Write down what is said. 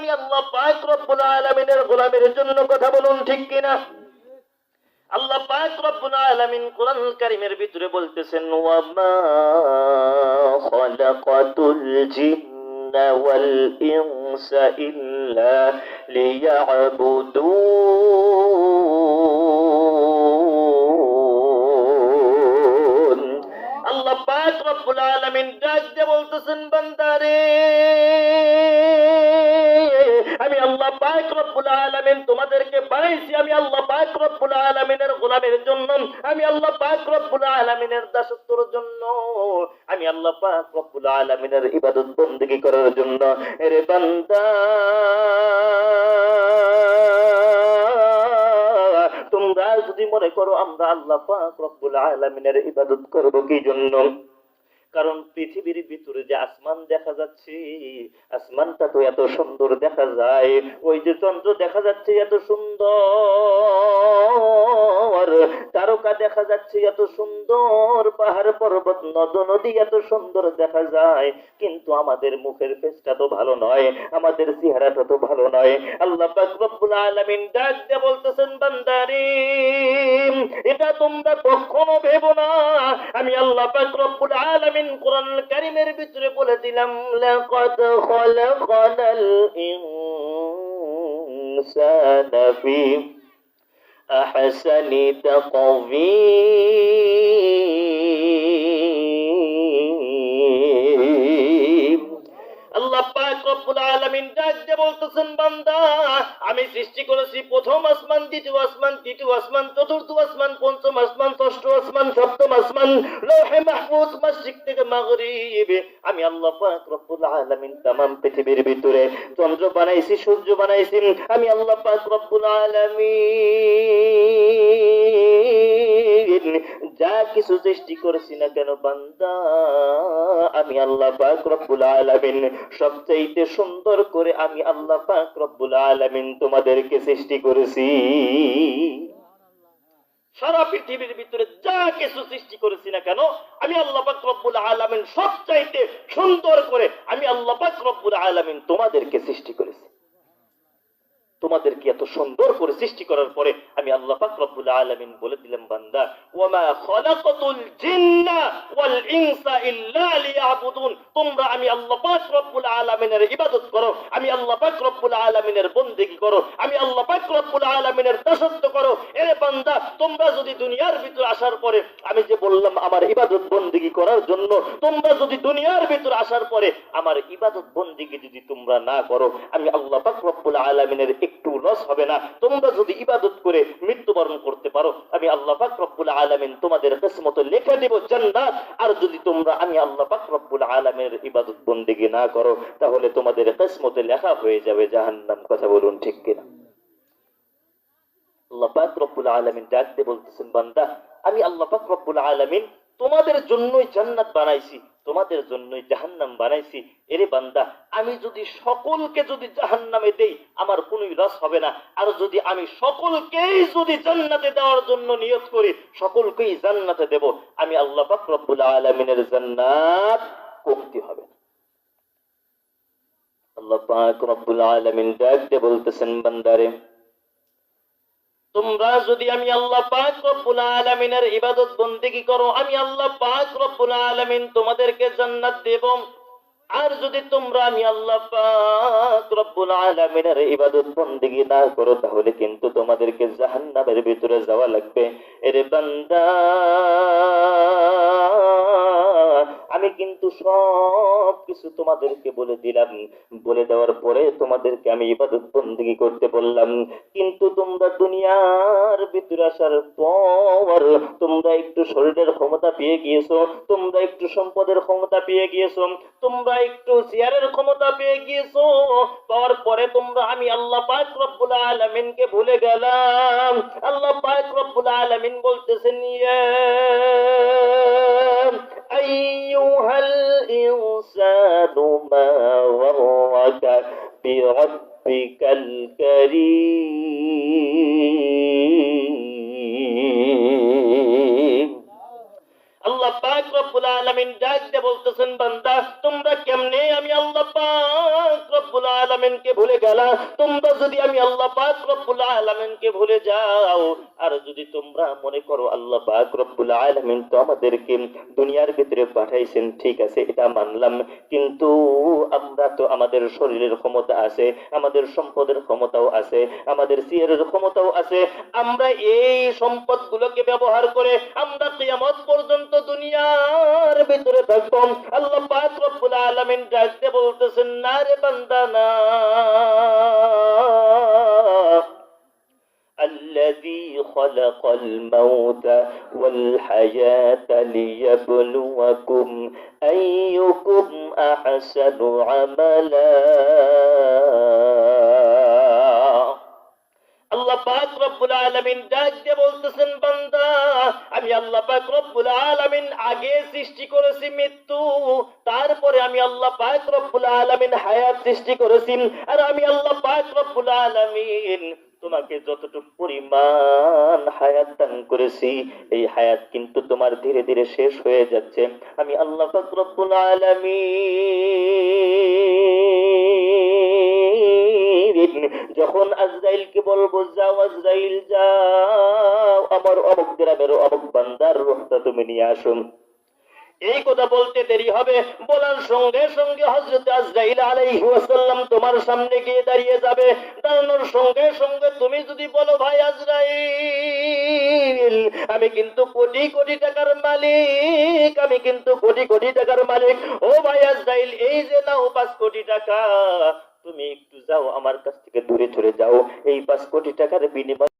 আমি আল্লাহ পাক রব্বুল আলামিনের গোলামের জন্য, কথা বলুন ঠিক কিনা? আল্লাহ পাক রব্বুল আলামিন কোরআনুল কারীমের ভিতরে বলতেছেন, ওয়া মা খালাকাতুল জিন্না ওয়াল ইনসা ইল্লা লিয়াবুদুন। আল্লাহ পাক রব্বুল আলামিন ডাক দিয়ে বলতেছেন, বান্দারে আমি আল্লাহ পাক রব্বুল আলামিন তোমাদেরকে বানাইছি, আমি আল্লাহ পাক রব্বুল আলামিনের গোলামের জন্য, আমি আল্লাহ পাক রব্বুল আলামিনের দাসত্বের জন্য, আমি আল্লাহ পাক রব্বুল আলামিনের ইবাদত বندگی করার জন্য। এরে বান্দা, তোমরা যদি মনে করো আমরা আল্লাহ পাক রব্বুল আলামিনের ইবাদত করব কি জন্য, কারণ পৃথিবীর ভিতরে যে আসমান দেখা যাচ্ছে, আসমানটা তো এত সুন্দর দেখা যায়, ওই যে চন্দ্র দেখা যাচ্ছে এত সুন্দর, তারকা দেখা যাচ্ছে এত সুন্দর, পাহাড় পর্বত নদ নদী এত সুন্দর দেখা যায়, কিন্তু আমাদের মুখের ফেসটা তো ভালো নয়, আমাদের চেহারাটা তো ভালো নয়। আল্লাহ পাক রব্বুল আলামিন ডাক দিয়ে বলতেছেন, বান্দারে এটা তোমরা কখনো ভেবো না, আমি আল্লাহ পাক রব্বুল আলামিন কোরআনুল কারীমের ভিতরে বলে দিলাম, লাকাদ খালাকানাল ইনসানা ফি আহসানি তাকওয়ীম। আল্লাহ পাক রব্বুল আলামিন ডাক দিয়ে বলতেছেন, বান্দা আমি সৃষ্টি করেছি প্রথম আসমান, দ্বিতীয় আসমান, তৃতীয় আসমান, চতুর্থ আসমান, পঞ্চম আসমান, ষষ্ঠ আসমান, সপ্তম আসমান, লৌহে মাহফুজ মাশরিক থেকে মাগরিব। আমি আল্লাহ পাক রব্বুল আলামিন तमाम পৃথিবীর ভিতরে চন্দ্র বানাইছি, সূর্য বানাইছি, আমি আল্লাহ পাক রব্বুল আলামিন যা কিছু সৃষ্টি করেছি না কেন বান্দা, আমি আল্লাহ পাক রব্বুল আলামিন সবচেয়ে সুন্দর করে আমি আল্লাহ পাক রব্বুল আলামিন তোমাদেরকে সৃষ্টি করেছি। সারা পৃথিবীর ভিতরে যা কিছু সৃষ্টি করেছি না কেন, আমি আল্লাহ পাক রব্বুল আলামিন সবচাইতে সুন্দর করে আমি আল্লাহ পাক রব্বুল আলামিন তোমাদেরকে সৃষ্টি করেছি। তোমাদেরকে এত সুন্দর করে সৃষ্টি করার পরে আমি আল্লাহ পাক রব্বুল আলামিন বলে দিলাম, বান্দা ওয়া মা খালাকাতুল জিন্না ওয়াল ইনসা ইল্লা লিয়াবুদুন, তোমরা আমি আল্লাহ পাক রব্বুল আলামিনের ইবাদত করো, আমি আল্লাহ পাক রব্বুল আলামিনের বندگی করো, আমি আল্লাহ পাক রব্বুল আলামিনের দাসত্ব করো। এরে বান্দা, তোমরা যদি দুনিয়ার ভিতর আসার পরে আমি যে বললাম আমার ইবাদত বندگی করার জন্য, তোমরা যদি দুনিয়ার ভিতর আসার পরে আমার ইবাদত বندگی যদি তোমরা না করো, আমি আল্লাহ পাক রব্বুল আলামিনের একটু লস হবে না। তোমরা যদি ইবাদত করে মৃত্যুবরণ করতে পারো, আমি আল্লাহ পাক রব্বুল আলামিন তোমাদের কিসমতে লিখে দেব জান্নাত। আর যদি তোমরা আমি আল্লাহ পাক রব্বুল আলামিনের ইবাদত বندگی না করো, তাহলে তোমাদের কিসমতে লেখা হয়ে যাবে জাহান্নাম। কথা বলুন ঠিক কিনা? আল্লাহ পাক রব্বুল আলামিন ডাকতে বলতেছেন, বান্দা আমি আল্লাহ পাক রব্বুল আলামিন তোমাদের জন্যই জান্নাত বানাইছি, তোমাদের জন্যই জাহান্নাম বানাইছি। এরে বান্দা, আমি যদি সকলকে যদি জাহান্নামে দেই আমার কোনো লস হবে না, আর যদি আমি সকলকেই যদি জান্নাতে দেওয়ার জন্য নিয়ত করি, সকলকেই জান্নাতে দেব, আমি আল্লাহ পাক রব্বুল আলামিনের জান্নাত কমতি হবে না। আল্লাহ পাক রব্বুল আলামিন ডাকতে বলতেছেন, বান্দারে তোমরা যদি আমি আল্লাহ পাক রব্বুল আলামিনের ইবাদত বندگی করো, আমি আল্লাহ পাক রব্বুল আলামিন তোমাদেরকে জান্নাত দেব। আর যদি তোমরা আমি আল্লাহ পাক রব্বুল আলামিনের ইবাদত বندگی না করো, তাহলে কিন্তু তোমাদেরকে জাহান্নামের ভিতরে যাওয়া লাগবে। এরে বান্দা, আমি কিন্তু সব কিছু তোমাদেরকে বলে দিলাম, বলে দেওয়ার পরে তোমাদেরকে আমি ইবাদত বندگی করতে বললাম, কিন্তু তোমরা দুনিয়ার ভিতরে আসার পর তোমরা একটু শরীরের ক্ষমতা পেয়ে গিয়েছো, তোমরা একটু সম্পদের ক্ষমতা পেয়ে গিয়েছো, তোমরা একটু চেয়ারের ক্ষমতা পেয়ে গিয়েছো, পাওয়ার পরে তোমরা আমি আল্লাহ পাক রব্বুল আলামিনকে ভুলে গেলাম। আল্লাহ পাক রব্বুল আলামিন বলতেছেন, ইয়া আইয়ুহাল ইনসানু মা গাররাকা বিরাব্বিকাল কারীম। আল্লাহ পাক রব্বুল আলামিন ডাক দিয়ে বলতেছেন বান্দা তোমরা কেমনে আমি আল্লাহ পাক রব্বুল আলামিনকে ভুলে গেলা তোমরা যদি আমি আল্লাহ পাক রব্বুল আলামিনকে ভুলে যাও আর যদি তোমরা মনে করো আল্লাহ পাক রব্বুল আলামিন তো আমাদেরকে দুনিয়ার ভিতরে পাঠাইছেন ঠিক আছে এটা মানলাম কিন্তু আমরা তো আমাদের শরীরের ক্ষমতা আছে আমাদের সম্পদের ক্ষমতাও আছে আমাদের সিয়ারের ক্ষমতাও আছে আমরা এই সম্পদগুলোকে ব্যবহার করে আমরা কিয়ামত পর্যন্ত দুনিয়ার ভিতরে থাকব আল্লাহ পাক রব্বুল আলামিন ডাকতে বলতেছেন না রে বান্দা না الذي خلق الموت والحياة ليبلوكم أيكم أحسن عملا আল্লাহ পাক রব্বুল আলামিন ডাক দিয়ে বলতেছেন বান্দা আমি আল্লাহ পাক রব্বুল আলামিন আগে সৃষ্টি করেছি মৃত্যু তারপরে আমি আল্লাহ পাক রব্বুল আলামিন হায়াত সৃষ্টি করেছি আর আমি আল্লাহ পাক রব্বুল আলামিন তোমাকে যতটুকু পরিমাণ হায়াত দান করেছি এই হায়াত কিন্তু তোমার ধীরে ধীরে শেষ হয়ে যাচ্ছে আমি আল্লাহ পাক রব্বুল আলামিন যখন আজরাইলকে বলবো যাও আজরাইল যাও আমার অমুক গ্রামের অমুক বান্দার রূহটা তুমি নিয়ে আসুন এই কথা বলতে দেরি হবে বলার সঙ্গে সঙ্গে হযরত আজরাইল আলাইহিস সালাম তোমার সামনে গিয়ে দাঁড়িয়ে যাবে দাঁড়ানোর সঙ্গে সঙ্গে তুমি যদি বলো ভাই আজরাইল আমি কিন্তু কোটি কোটি টাকার মালিক আমি কিন্তু কোটি কোটি টাকার মালিক ও ভাই আজরাইল এই যে নাও 5 কোটি টাকা তুমি একটু যাও আমার কাছ থেকে দূরে চলে যাও এই 5 কোটি টাকার বিনিময়ে